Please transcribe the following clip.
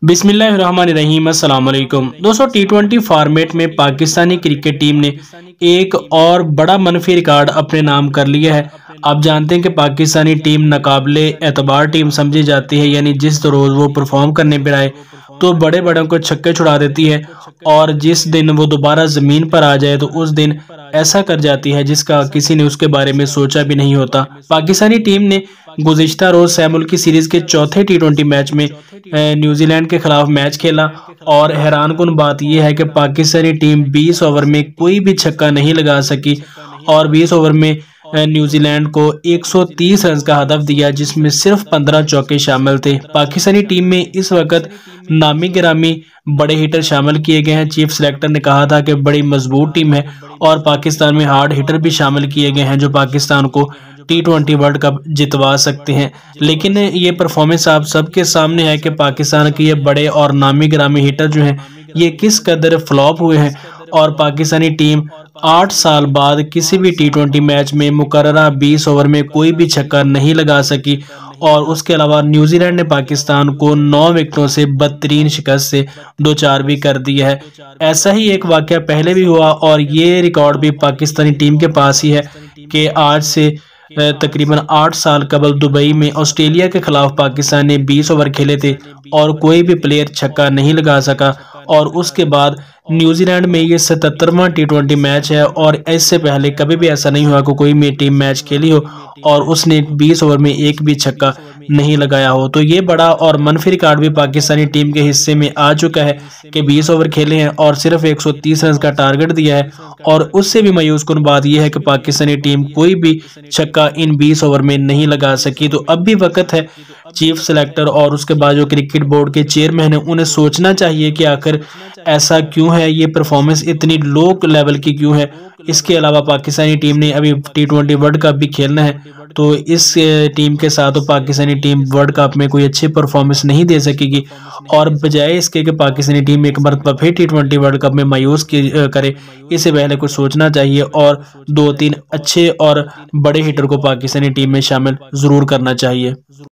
बिस्मिल्लाहिर्रहमानिर्रहीम अस्सलाम वालेकुम दोस्तों। टी20 फॉर्मेट में पाकिस्तानी क्रिकेट टीम ने एक और बड़ा मनफी रिकॉर्ड अपने नाम कर लिया है। आप जानते हैं कि पाकिस्तानी टीम नाकाबिले एतबार टीम समझी जाती है, यानी जिस रोज़ वो परफॉर्म करने पर आए तो बड़े बड़ों को छक्के छुड़ा देती है, और जिस दिन वो दोबारा ज़मीन पर आ जाए तो उस दिन ऐसा कर जाती है जिसका किसी ने उसके बारे में सोचा भी नहीं होता। पाकिस्तानी टीम ने गुज़िश्ता रोज़ सैमुल की सीरीज़ के चौथे टी20 मैच में न्यूजीलैंड के खिलाफ मैच खेला, और हैरानकुन बात यह है कि पाकिस्तानी टीम 20 ओवर में कोई भी छक्का नहीं लगा सकी, और 20 ओवर में न्यूजीलैंड को 130 रन का हदफ दिया, जिसमें सिर्फ 15 चौके शामिल थे। पाकिस्तानी टीम में इस वक्त नामी गिरामी बड़े हिटर शामिल किए गए हैं। चीफ सेलेक्टर ने कहा था कि बड़ी मजबूत टीम है, और पाकिस्तान में हार्ड हिटर भी शामिल किए गए हैं जो पाकिस्तान को टी20 वर्ल्ड कप जितवा सकते हैं। लेकिन ये परफॉर्मेंस आप सबके सामने है कि पाकिस्तान के ये बड़े और नामी गिरामी हिटर जो हैं ये किस कदर फ्लॉप हुए हैं, और पाकिस्तानी टीम 8 साल बाद किसी भी टी20 मैच में मुकर्ररा 20 ओवर में कोई भी छक्का नहीं लगा सकी। और उसके अलावा न्यूजीलैंड ने पाकिस्तान को 9 विकेटों से बदतरीन शिकस्त से 2-4 भी कर दिया है। ऐसा ही एक वाक़या पहले भी हुआ, और ये रिकॉर्ड भी पाकिस्तानी टीम के पास ही है कि आज से तकरीबन 8 साल कबल दुबई में ऑस्ट्रेलिया के खिलाफ पाकिस्तान ने 20 ओवर खेले थे और कोई भी प्लेयर छक्का नहीं लगा सका। और उसके बाद न्यूजीलैंड में ये 77वां टी20 मैच है, और इससे पहले कभी भी ऐसा नहीं हुआ कि कोई भी टीम मैच खेली हो और उसने 20 ओवर में एक भी छक्का नहीं लगाया हो। तो ये बड़ा और मनफी रिकॉर्ड भी पाकिस्तानी टीम के हिस्से में आ चुका है कि 20 ओवर खेले हैं और सिर्फ 130 रन का टारगेट दिया है। और उससे भी मायूस कुन बात यह है कि पाकिस्तानी टीम कोई भी छक्का इन 20 ओवर में नहीं लगा सकी। तो अब भी वक्त है चीफ सेलेक्टर और उसके बाद जो क्रिकेट बोर्ड के चेयरमैन हैं उन्हें सोचना चाहिए कि आखिर ऐसा क्यों है, ये परफॉर्मेंस इतनी लो लेवल की क्यों है। इसके अलावा पाकिस्तानी टीम ने अभी टी20 वर्ल्ड कप भी खेलना है, तो इस टीम के साथ तो पाकिस्तानी टीम वर्ल्ड कप में कोई अच्छी परफॉर्मेंस नहीं दे सकेगी। और बजाय इसके कि पाकिस्तानी टीम एक मरतबा फिर टी20 वर्ल्ड कप में मायूस करे, इससे पहले कुछ सोचना चाहिए और 2-3 अच्छे और बड़े हिटर को पाकिस्तानी टीम में शामिल ज़रूर करना चाहिए।